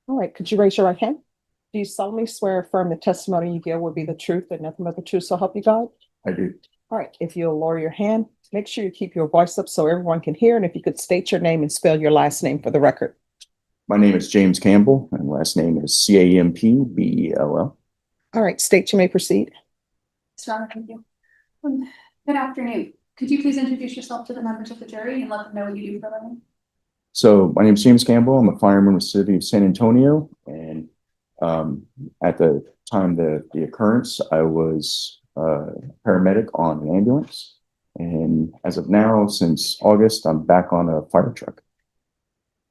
All right, could you raise your right hand? Do you solemnly swear or affirm the testimony you give will be the truth and nothing but the truth, so help you God? I do. All right, if you'll lower your hand, make sure you keep your voice up so everyone can hear, and if you could state your name and spell your last name for the record. My name is James Campbell, and last name is Campbell. All right, state you may proceed. Mr. thank you. Good afternoon. Could you please introduce yourself to the members of the jury and let them know what you do for a living? So my name is James Campbell. I'm a fireman with the city of San Antonio, and at the time the occurrence, I was a paramedic on an ambulance. And as of now, since August, I'm back on a fire truck.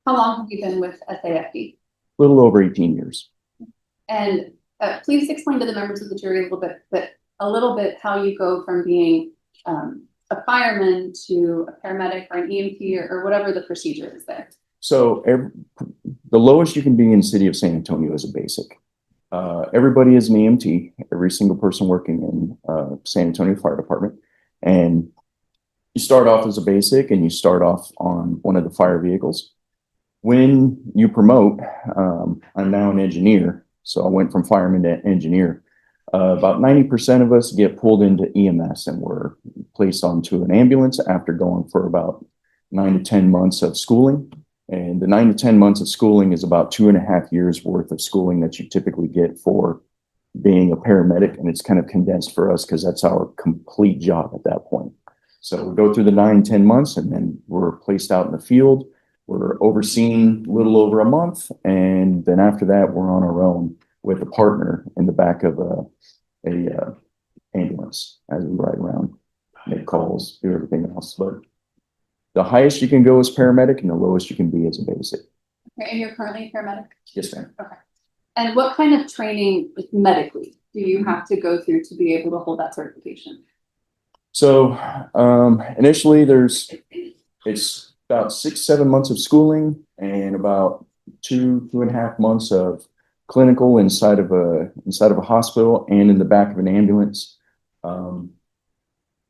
How long have you been with SAFD? A little over 18 years. And please explain to the members of the jury a little bit how you go from being a fireman to a paramedic or an EMT or whatever the procedure is there. So the lowest you can be in the city of San Antonio is a basic. Everybody is an EMT, every single person working in San Antonio Fire Department. And you start off as a basic and you start off on one of the fire vehicles. When you promote, I'm now an engineer. So I went from fireman to engineer. About 90% of us get pulled into EMS and we're placed onto an ambulance after going for about 9 to 10 months of schooling. And the 9 to 10 months of schooling is about 2.5 years worth of schooling that you typically get for being a paramedic. And it's kind of condensed for us because that's our complete job at that point. So we go through the 9, 10 months and then we're placed out in the field. We're overseen a little over a month. And then after that, we're on our own with a partner in the back of a ambulance as we ride around, make calls, do everything else. But the highest you can go is paramedic and the lowest you can be as a basic. Okay, and you're currently a paramedic? Yes, ma'am. Okay. And what kind of training medically do you have to go through to be able to hold that certification? So initially it's about 6, 7 months of schooling and about 2.5 months of clinical inside of a hospital and in the back of an ambulance.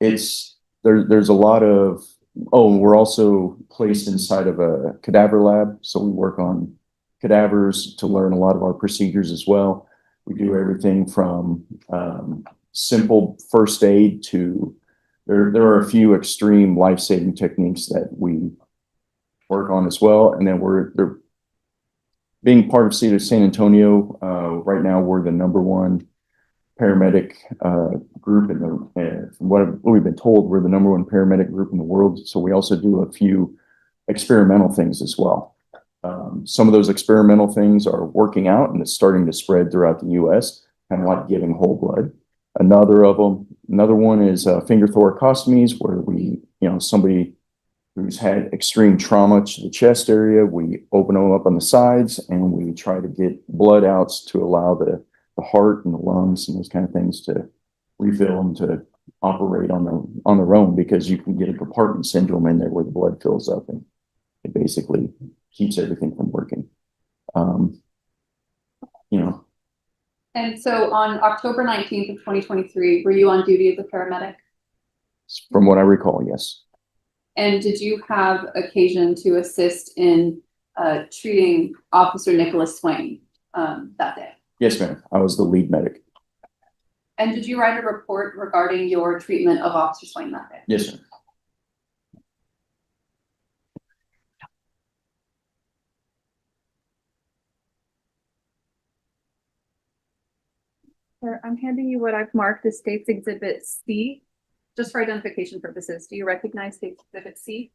There's a lot of, we're also placed inside of a cadaver lab. So we work on cadavers to learn a lot of our procedures as well. We do everything from simple first aid to, there are a few extreme life-saving techniques that we work on as well. And then they're being part of City of San Antonio, right now we're the #1 paramedic group from what we've been told, we're the #1 paramedic group in the world. So we also do a few experimental things as well. Some of those experimental things are working out and it's starting to spread throughout the US, kind of like giving whole blood. Another one is finger thoracostomies, where somebody who's had extreme trauma to the chest area, we open them up on the sides and we try to get blood outs to allow the heart and the lungs and those kind of things to refill them to operate on their own, because you can get a compartment syndrome in there where the blood fills up and it basically keeps everything from working. And so on October 19th of 2023, were you on duty as a paramedic? From what I recall, yes. And did you have occasion to assist in treating Officer Nicholas Swain that day? Yes, ma'am. I was the lead medic. And did you write a report regarding your treatment of Officer Swain that day? Yes, ma'am. Sir, I'm handing you what I've marked as State's Exhibit C, just for identification purposes. Do you recognize State's Exhibit C?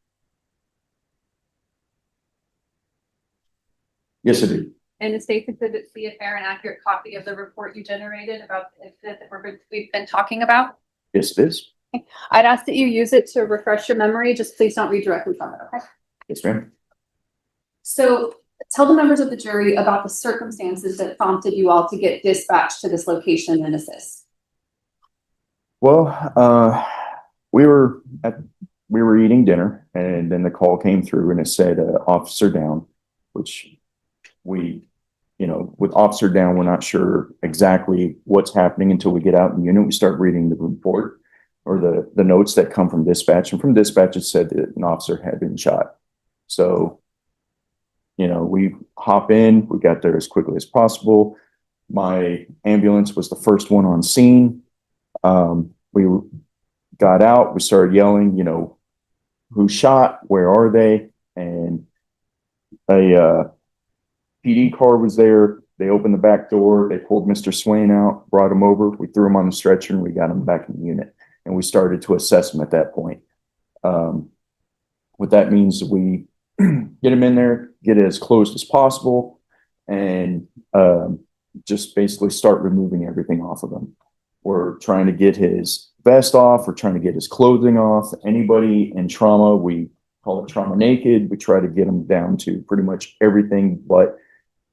Yes, I do. And the State's Exhibit C a fair and accurate copy of the report you generated about the incident that we've been talking about? Yes, it is. Okay. I'd ask that you use it to refresh your memory. Just please don't read directly from it, okay? Yes, ma'am. So tell the members of the jury about the circumstances that prompted you all to get dispatched to this location and assist. Well, we were eating dinner and then the call came through and it said officer down, which with officer down, we're not sure exactly what's happening until we get out in the unit. We start reading the report or the notes that come from dispatch, and from dispatch it said that an officer had been shot. So we hop in. We got there as quickly as possible. My ambulance was the first one on scene. We got out, we started yelling, you know, who shot, where are they? And a PD car was there. They opened the back door. They pulled Mr. Swain out, brought him over. We threw him on the stretcher and we got him back in the unit. And we started to assess him at that point. What that means, we get him in there, get it as close as possible, and just basically start removing everything off of him. We're trying to get his vest off. We're trying to get his clothing off. Anybody in trauma, we call it trauma naked. We try to get them down to pretty much everything but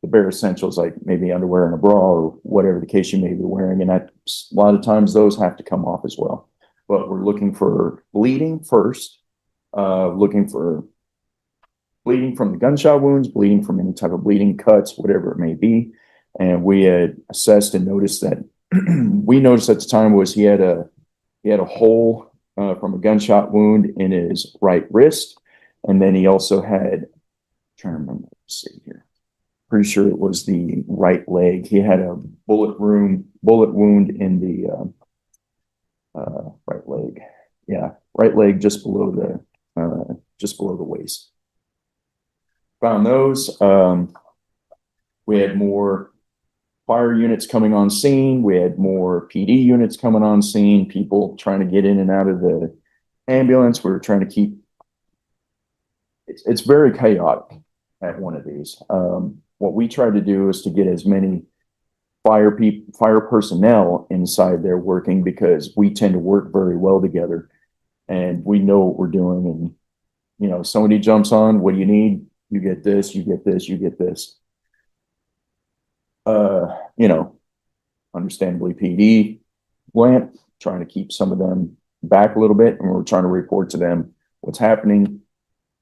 the bare essentials, like maybe underwear and a bra or whatever the case you may be wearing. And that, a lot of times those have to come off as well. But we're looking for bleeding first, looking for bleeding from the gunshot wounds, bleeding from any type of bleeding, cuts, whatever it may be. And we had assessed and noticed that we noticed at the time was he had a hole from a gunshot wound in his right wrist. And then he also had, I'm trying to remember, let's see here. Pretty sure it was the right leg. He had a bullet wound in the right leg. Yeah, right leg just below the waist. Found those. We had more fire units coming on scene. We had more PD units coming on scene. People trying to get in and out of the ambulance. We were trying to keep. It's very chaotic at one of these. What we tried to do is to get as many fire personnel inside there working, because we tend to work very well together and we know what we're doing. And, you know, somebody jumps on, what do you need? You get this, you get this, you get this. You know, understandably PD lamp, trying to keep some of them back a little bit, and we're trying to report to them what's happening.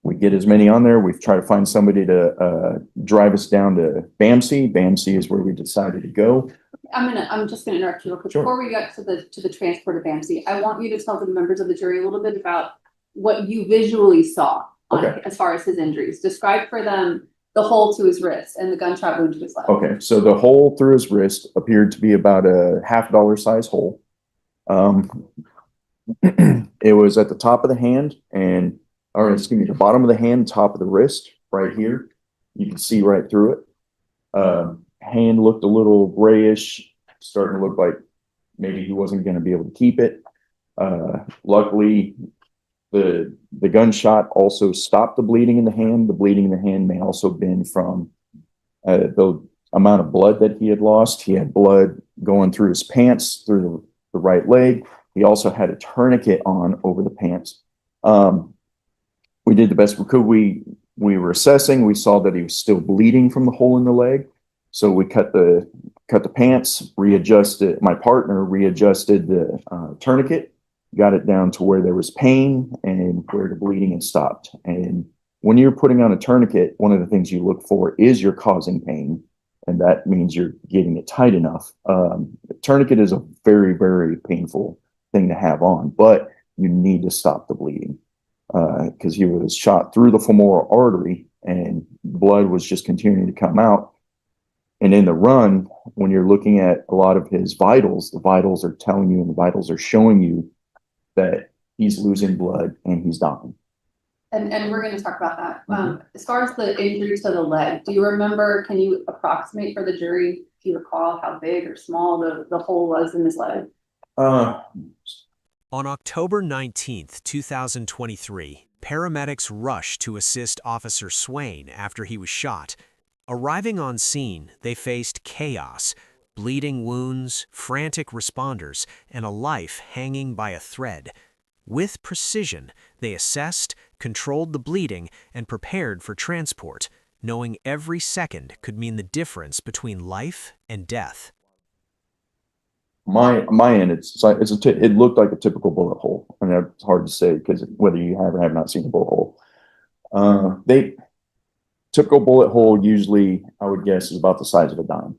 We get as many on there. We've tried to find somebody to drive us down to BAMC. BAMC is where we decided to go. I'm just gonna interrupt you real quick. Sure. Before we get to the transport of BAMC, I want you to tell the members of the jury a little bit about what you visually saw Okay. as far as his injuries. Describe for them the hole to his wrist and the gunshot wound to his leg. Okay, so the hole through his wrist appeared to be about a $50 size hole. It was at the top of the hand the bottom of the hand, top of the wrist, right here. You can see right through it. Hand looked a little grayish, starting to look like maybe he wasn't going to be able to keep it. Luckily, the gunshot also stopped the bleeding in the hand. The bleeding in the hand may also have been from the amount of blood that he had lost. He had blood going through his pants, through the right leg. He also had a tourniquet on over the pants. We did the best we could. We were assessing. We saw that he was still bleeding from the hole in the leg. So we cut the pants, readjusted. My partner readjusted the tourniquet, got it down to where there was pain and where the bleeding had stopped. And when you're putting on a tourniquet, one of the things you look for is you're causing pain, and that means you're getting it tight enough. The tourniquet is a very, very painful thing to have on, but you need to stop the bleeding. Because he was shot through the femoral artery and blood was just continuing to come out. And in the run, when you're looking at a lot of his vitals, the vitals are telling you and the vitals are showing you that he's losing blood and he's dying. And we're going to talk about that. As far as the injury to the leg, do you remember, can you approximate for the jury, if you recall, how big or small the hole was in his leg? On October 19th, 2023, paramedics rushed to assist Officer Swain after he was shot. Arriving on scene, they faced chaos, bleeding wounds, frantic responders, and a life hanging by a thread. With precision, they assessed, controlled the bleeding, and prepared for transport, knowing every second could mean the difference between life and death. My end, it looked like a typical bullet hole. I mean, it's hard to say because whether you have or have not seen a bullet hole. Typical bullet hole usually, I would guess, is about the size of a dime.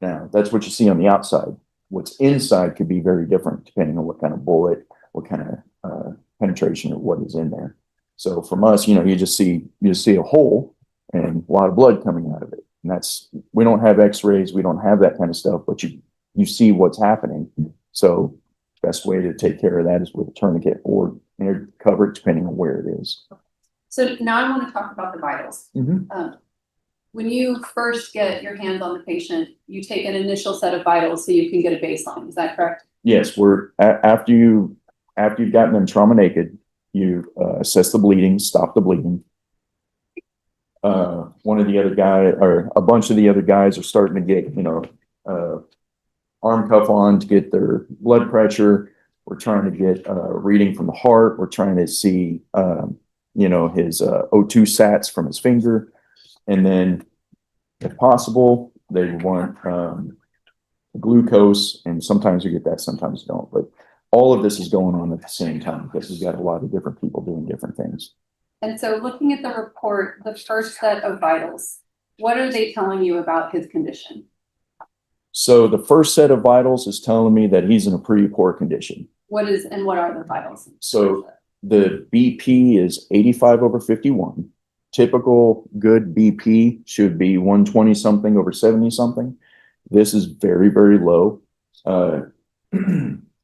Now, that's what you see on the outside. What's inside could be very different depending on what kind of bullet, what kind of penetration or what is in there. So from us, you just see a hole, and a lot of blood coming out of it. And we don't have x-rays, we don't have that kind of stuff, but you see what's happening. So best way to take care of that is with a tourniquet or air cover, depending on where it is. So now I want to talk about the vitals. When you first get your hands on the patient, you take an initial set of vitals so you can get a baseline. Is that correct? Yes, after you've gotten them trauma naked, you assess the bleeding, stop the bleeding. One of the other guys, or a bunch of the other guys, are starting to get, arm cuff on to get their blood pressure. We're trying to get a reading from the heart. We're trying to see, his O2 sats from his finger. And then, if possible, they want glucose, and sometimes you get that, sometimes you don't. But all of this is going on at the same time because we've got a lot of different people doing different things. And so looking at the report, the first set of vitals, what are they telling you about his condition? So the first set of vitals is telling me that he's in a pretty poor condition. What are the vitals? So the BP is 85/51. Typical good BP should be 120 something over 70 something. This is very, very low.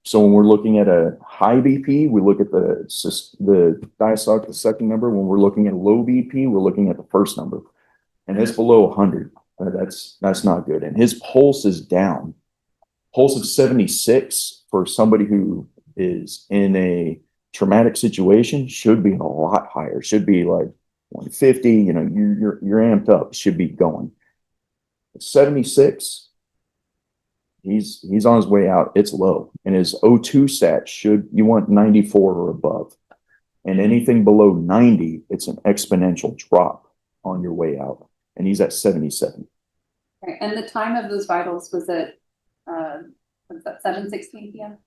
So when we're looking at a high BP, we look at the diastolic, the second number. When we're looking at low BP, we're looking at the first number, and it's below 100. That's not good. And his pulse is down. Pulse of 76 for somebody who is in a traumatic situation should be a lot higher. Should be like 150. You're amped up. Should be going. 76. He's on his way out. It's low, and his O2 sat you want 94 or above, and anything below 90, it's an exponential drop on your way out, and he's at 77. Right. And the time of those vitals was at 7:16 p.m.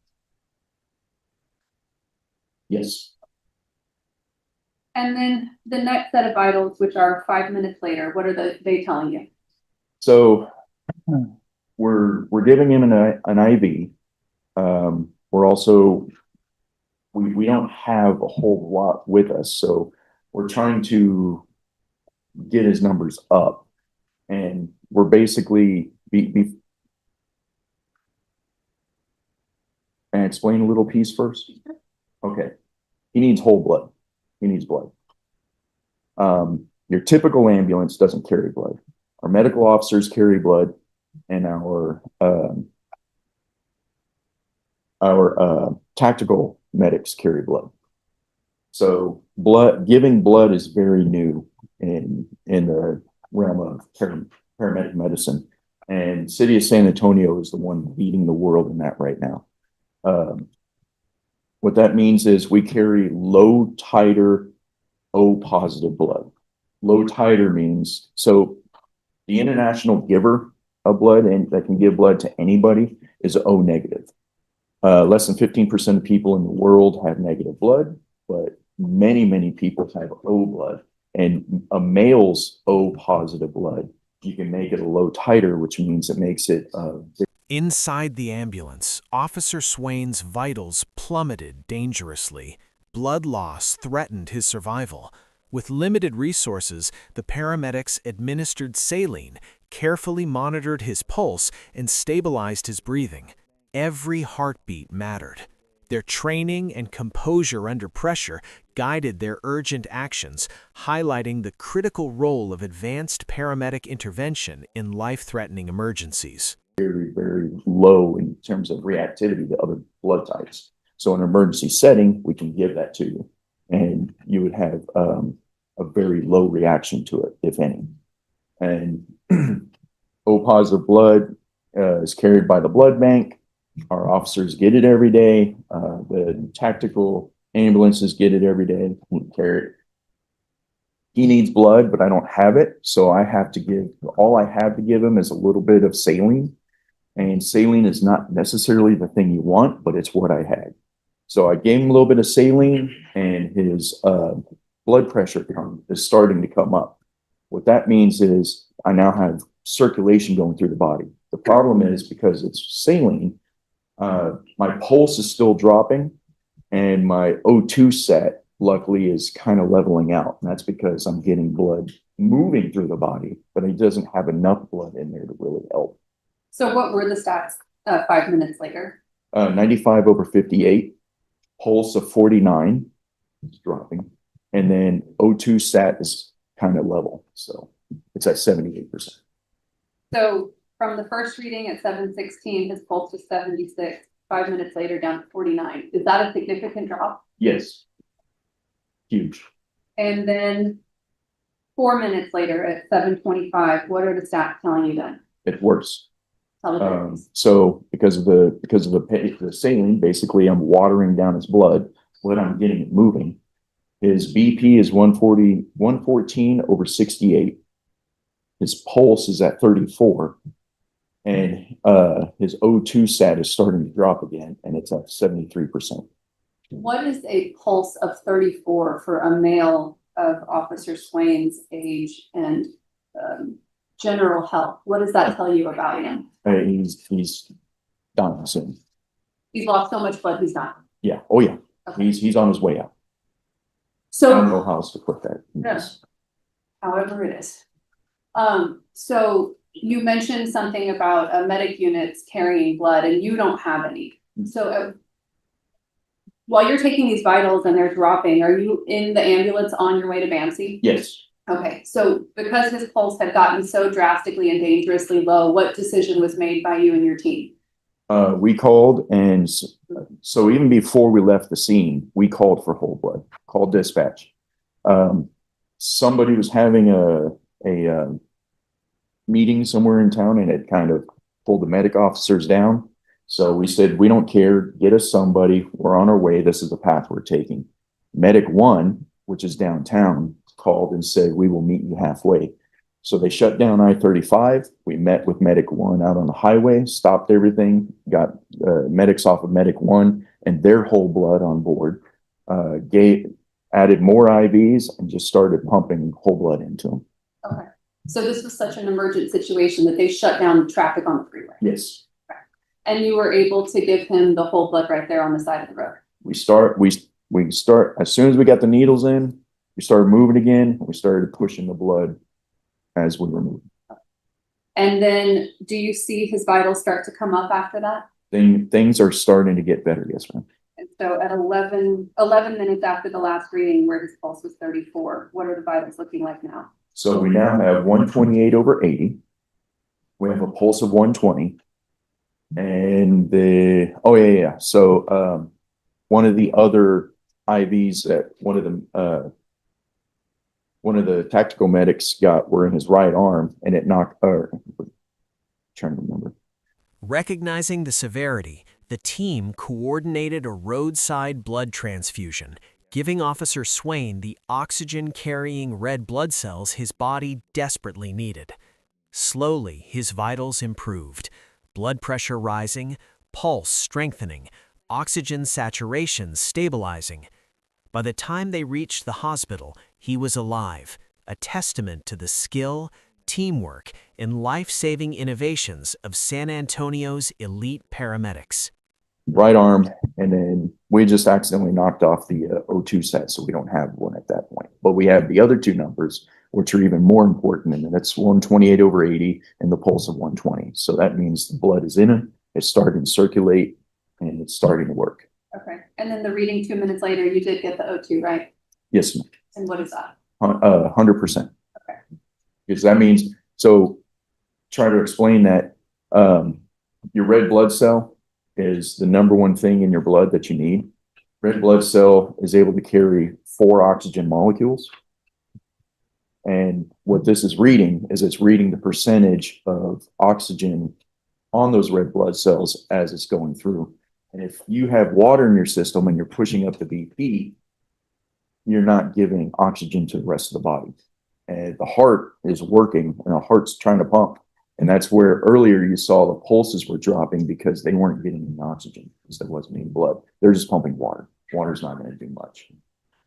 Yes. And then the next set of vitals, which are 5 minutes later, what are they telling you? So we're giving him an IV. We're also, we don't have a whole lot with us, so we're trying to get his numbers up, and we're basically and explain a little piece first. Okay, he needs whole blood. He needs blood. Your typical ambulance doesn't carry blood. Our medical officers carry blood, and our tactical medics carry blood. So giving blood is very new in the realm of paramedic medicine, and city of San Antonio is the one leading the world in that right now. What that means is we carry low titer O positive blood. Low titer means, so the international giver of blood, and that can give blood to anybody, is O negative. Less than 15% of people in the world have negative blood, but many, many people have O blood. And a male's O positive blood, you can make it a low titer, which means it makes it Inside the ambulance, Officer Swain's vitals plummeted dangerously. Blood loss threatened his survival. With limited resources, the paramedics administered saline, carefully monitored his pulse, and stabilized his breathing. Every heartbeat mattered. Their training and composure under pressure guided their urgent actions, highlighting the critical role of advanced paramedic intervention in life-threatening emergencies. Very, very low in terms of reactivity to other blood types. So in an emergency setting, we can give that to you, and you would have a very low reaction to it, if any. And O positive blood is carried by the blood bank. Our officers get it every day. The tactical ambulances get it every day. We carry it. He needs blood, but I don't have it, so all I have to give him is a little bit of saline. And saline is not necessarily the thing you want, but it's what I had. So I gave him a little bit of saline, and his blood pressure is starting to come up. What that means is I now have circulation going through the body. The problem is, because it's saline, my pulse is still dropping, and my O2 set, luckily, is kind of leveling out. And that's because I'm getting blood moving through the body, but he doesn't have enough blood in there to really help. So what were the stats 5 minutes later? 95 over 58, pulse of 49, it's dropping, and then O2 stat is kind of level, so it's at 78%. So from the first reading at 7:16, his pulse was 76. 5 minutes later, down to 49. Is that a significant drop? Yes, huge. And then 4 minutes later at 7:25, what are the stats telling you then? It's worse. Tell the difference. So because of the saline, basically I'm watering down his blood, but I'm getting it moving. His BP is 114 over 68. His pulse is at 34. And his O2 stat is starting to drop again, and it's at 73%. What is a pulse of 34 for a male of Officer Swain's age and general health? What does that tell you about him? He's dying soon. He's lost so much blood, he's not. Yeah. Oh yeah. Okay. He's on his way out. I So don't know how else to put that. Yes. However it is. So you mentioned something about medic units carrying blood and you don't have any. So while you're taking these vitals and they're dropping, are you in the ambulance on your way to BAMC? Yes. Okay, so because his pulse had gotten so drastically and dangerously low, what decision was made by you and your team? We called, and so even before we left the scene, we called for whole blood, called dispatch. Somebody was having a meeting somewhere in town and it kind of pulled the medic officers down. So we said, we don't care, get us somebody, we're on our way, this is the path we're taking. Medic 1, which is downtown, called and said, we will meet you halfway. So they shut down I-35. We met with Medic 1 out on the highway, stopped everything, got medics off of Medic 1 and their whole blood on board, added more IVs and just started pumping whole blood into them. Okay, so this was such an emergent situation that they shut down traffic on the freeway. Yes. And you were able to give him the whole blood right there on the side of the road. We start as soon as we got the needles in, we started moving again. We started pushing the blood as we were moving. And then do you see his vitals start to come up after that? Things are starting to get better. Yes, ma'am. And so at 11 minutes after the last reading where his pulse was 34, what are the vitals looking like now? So we now have 128 over 80. We have a pulse of 120. And so one of the other IVs that one of the tactical medics were in his right arm, and it knocked. Trying to remember. Recognizing the severity, the team coordinated a roadside blood transfusion, giving Officer Swain the oxygen-carrying red blood cells his body desperately needed. Slowly, his vitals improved. Blood pressure rising, pulse strengthening, oxygen saturation stabilizing. By the time they reached the hospital, he was alive, a testament to the skill, teamwork, and life-saving innovations of San Antonio's elite paramedics. Right arm, and then we just accidentally knocked off the O2 set, so we don't have one at that point. But we have the other two numbers, which are even more important, and that's 128 over 80 and the pulse of 120. So that means the blood is in it, it's starting to circulate, and it's starting to work. Okay, and then the reading 2 minutes later, you did get the O2, right? Yes, ma'am. And what is that? 100%. Okay. Because that means, so try to explain that your red blood cell is the number one thing in your blood that you need. Red blood cell is able to carry 4 oxygen molecules. And what this is reading is it's reading the percentage of oxygen on those red blood cells as it's going through. And if you have water in your system and you're pushing up the BP, you're not giving oxygen to the rest of the body. And the heart is working and the heart's trying to pump. And that's where earlier you saw the pulses were dropping because they weren't getting any oxygen because there wasn't any blood. They're just pumping water. Water's not going to do much.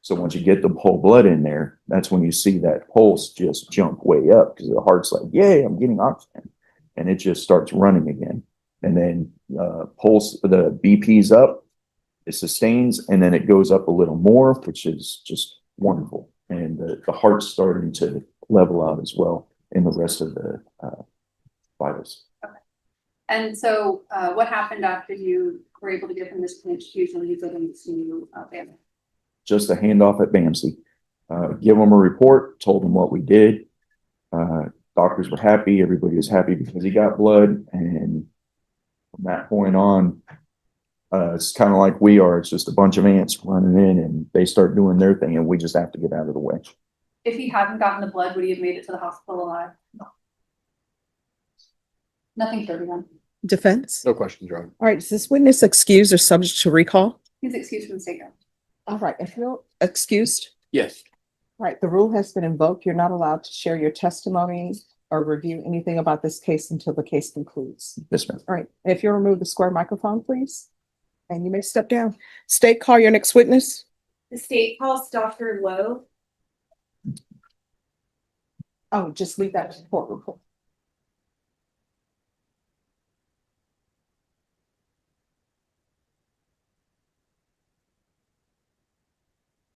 So once you get the whole blood in there, that's when you see that pulse just jump way up because the heart's like, yay, I'm getting oxygen. And it just starts running again. And then the BP's up, it sustains, and then it goes up a little more, which is just wonderful. And the heart's starting to level out as well in the rest of the vitals. And so, what happened after you were able to give him this transfusion? You go into family. Just a handoff at BAMC. Give them a report, told them what we did. Doctors were happy. Everybody was happy because he got blood. And from that point on, it's kind of like we are. It's just a bunch of ants running in and they start doing their thing and we just have to get out of the way. If he hadn't gotten the blood, would he have made it to the hospital alive? No. Nothing for everyone. Defense? No questions, Your Honor. All right, is this witness excused or subject to recall? He's excused from the statement. All right, if you're excused, Yes. all right, the rule has been invoked. You're not allowed to share your testimony or review anything about this case until the case concludes. Yes, ma'am. All right, if you'll remove the square microphone, please. And you may step down. State, call your next witness. The state calls Dr. Lowe. Oh, just leave that to the court report.